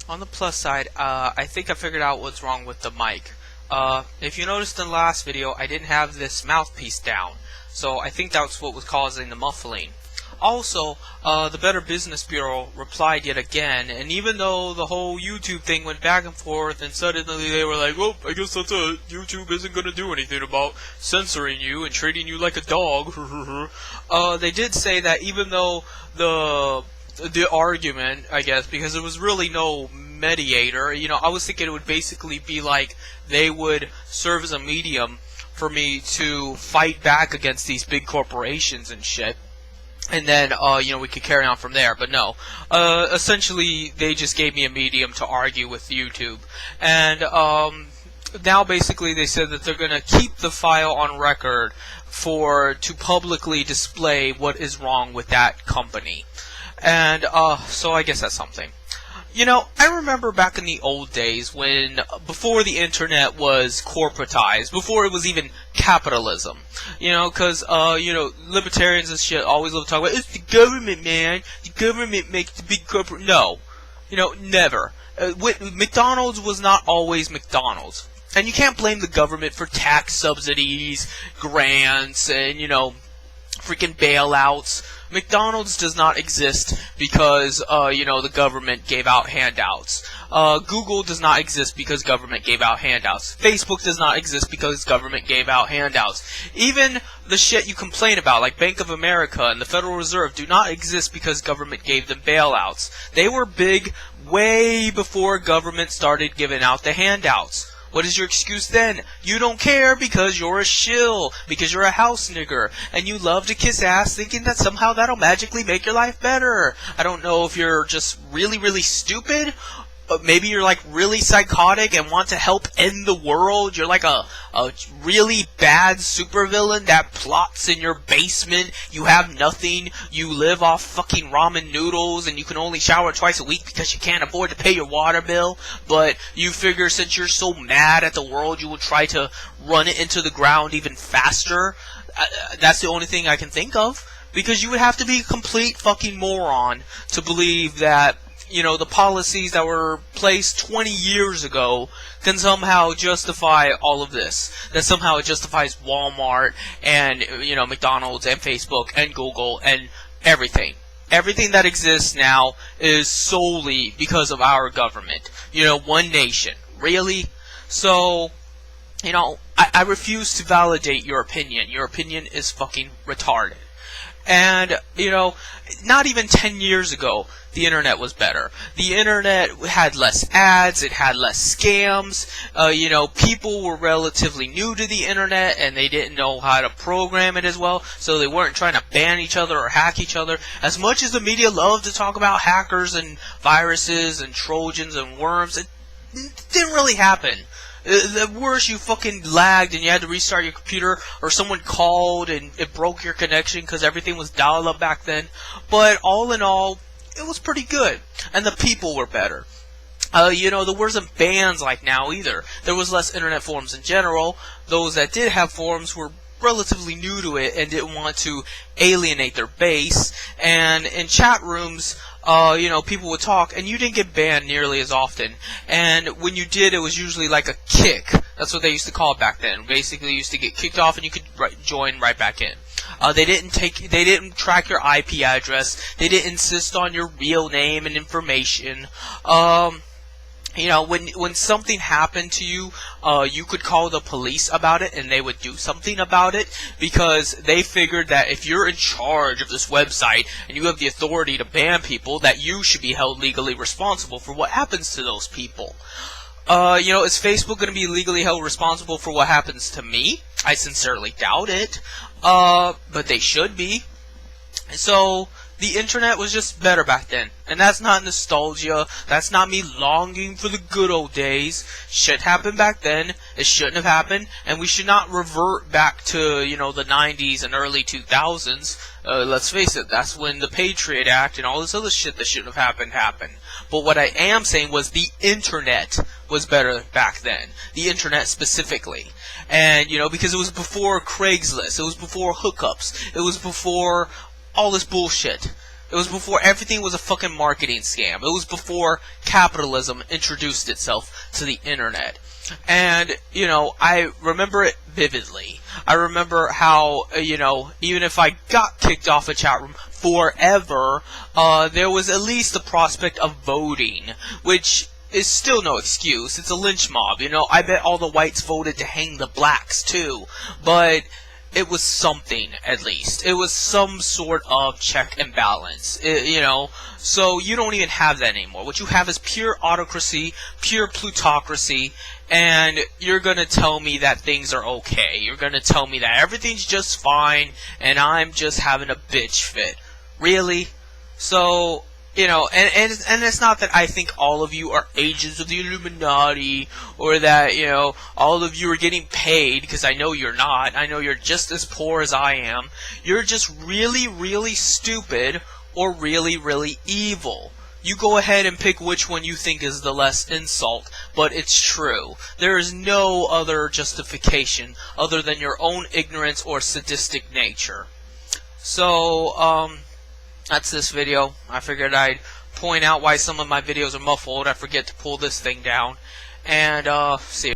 On the plus side, I think I figured out what's wrong with the mic. If you noticed in the last video, I didn't have this mouthpiece down, so I think that's what was causing the muffling. Also, the Better Business Bureau replied yet again, and even though the whole YouTube thing went back and forth, and suddenly they were like, "Oh, I guess that's it. YouTube isn't going to do anything about censoring you and treating you like a dog." They did say that even though the argument, I guess, because there was really no mediator, I was thinking it would basically be like they would serve as a medium for me to fight back against these big corporations and shit. And then, we could carry on from there, but no. Essentially, they just gave me a medium to argue with YouTube. And, now basically they said that they're gonna keep the file on record to publicly display what is wrong with that company. And, so I guess that's something. I remember back in the old days when, before the internet was corporatized, before it was even capitalism, because, libertarians and shit always love to talk about, it's the government, man, the government makes the big corporate, no, never. McDonald's was not always McDonald's, and you can't blame the government for tax subsidies, grants, and, freaking bailouts. McDonald's does not exist because, the government gave out handouts. Google does not exist because government gave out handouts. Facebook does not exist because government gave out handouts. Even the shit you complain about, like Bank of America and the Federal Reserve, do not exist because government gave them bailouts. They were big way before government started giving out the handouts. What is your excuse then? You don't care because you're a shill, because you're a house nigger, and you love to kiss ass thinking that somehow that'll magically make your life better. I don't know if you're just really, really stupid. Maybe you're like really psychotic and want to help end the world. You're like a really bad supervillain that plots in your basement. You have nothing. You live off fucking ramen noodles and you can only shower twice a week because you can't afford to pay your water bill. But you figure since you're so mad at the world, you will try to run it into the ground even faster. That's the only thing I can think of. Because you would have to be a complete fucking moron to believe that the policies that were placed 20 years ago can somehow justify all of this. That somehow it justifies Walmart and, McDonald's and Facebook and Google and everything. Everything that exists now is solely because of our government. One nation. Really? So, I refuse to validate your opinion. Your opinion is fucking retarded. And, not even 10 years ago, the internet was better. The internet had less ads, it had less scams, people were relatively new to the internet and they didn't know how to program it as well, so they weren't trying to ban each other or hack each other. As much as the media loved to talk about hackers and viruses and trojans and worms, it didn't really happen. The worse you fucking lagged and you had to restart your computer, or someone called and it broke your connection because everything was dial-up back then. But all in all, it was pretty good. And the people were better. There wasn't bans like now either. There was less internet forums in general. Those that did have forums were relatively new to it and didn't want to alienate their base. And in chat rooms, people would talk, and you didn't get banned nearly as often. And when you did, it was usually like a kick. That's what they used to call it back then. Basically, you used to get kicked off, and you could join right back in. They didn't track your IP address. They didn't insist on your real name and information. When something happened to you, you could call the police about it and they would do something about it because they figured that if you're in charge of this website and you have the authority to ban people, that you should be held legally responsible for what happens to those people. Is Facebook going to be legally held responsible for what happens to me? I sincerely doubt it. But they should be. So, the internet was just better back then. And that's not nostalgia. That's not me longing for the good old days. Shit happened back then. It shouldn't have happened. And we should not revert back to, the 90s and early 2000s. Let's face it, that's when the Patriot Act and all this other shit that shouldn't have happened. But what I am saying was the internet was better back then. The internet specifically. And, because it was before Craigslist. It was before hookups. It was before all this bullshit. It was before everything was a fucking marketing scam. It was before capitalism introduced itself to the internet. And, you know, I remember it vividly. I remember how, you know, even if I got kicked off a chat room forever, there was at least the prospect of voting, which is still no excuse. It's a lynch mob, you know. I bet all the whites voted to hang the blacks, too. But it was something, at least. It was some sort of check and balance, you know. So you don't even have that anymore. What you have is pure autocracy, pure plutocracy, and you're going to tell me that things are okay. You're going to tell me that everything's just fine, and I'm just having a bitch fit. Really? So, you know, and it's not that I think all of you are agents of the Illuminati, or that, you know, all of you are getting paid, because I know you're not. I know you're just as poor as I am. You're just really, really stupid, or really, really evil. You go ahead and pick which one you think is the less insult, but it's true. There is no other justification other than your own ignorance or sadistic nature. So, that's this video. I figured I'd point out why some of my videos are muffled. I forget to pull this thing down. And, see you.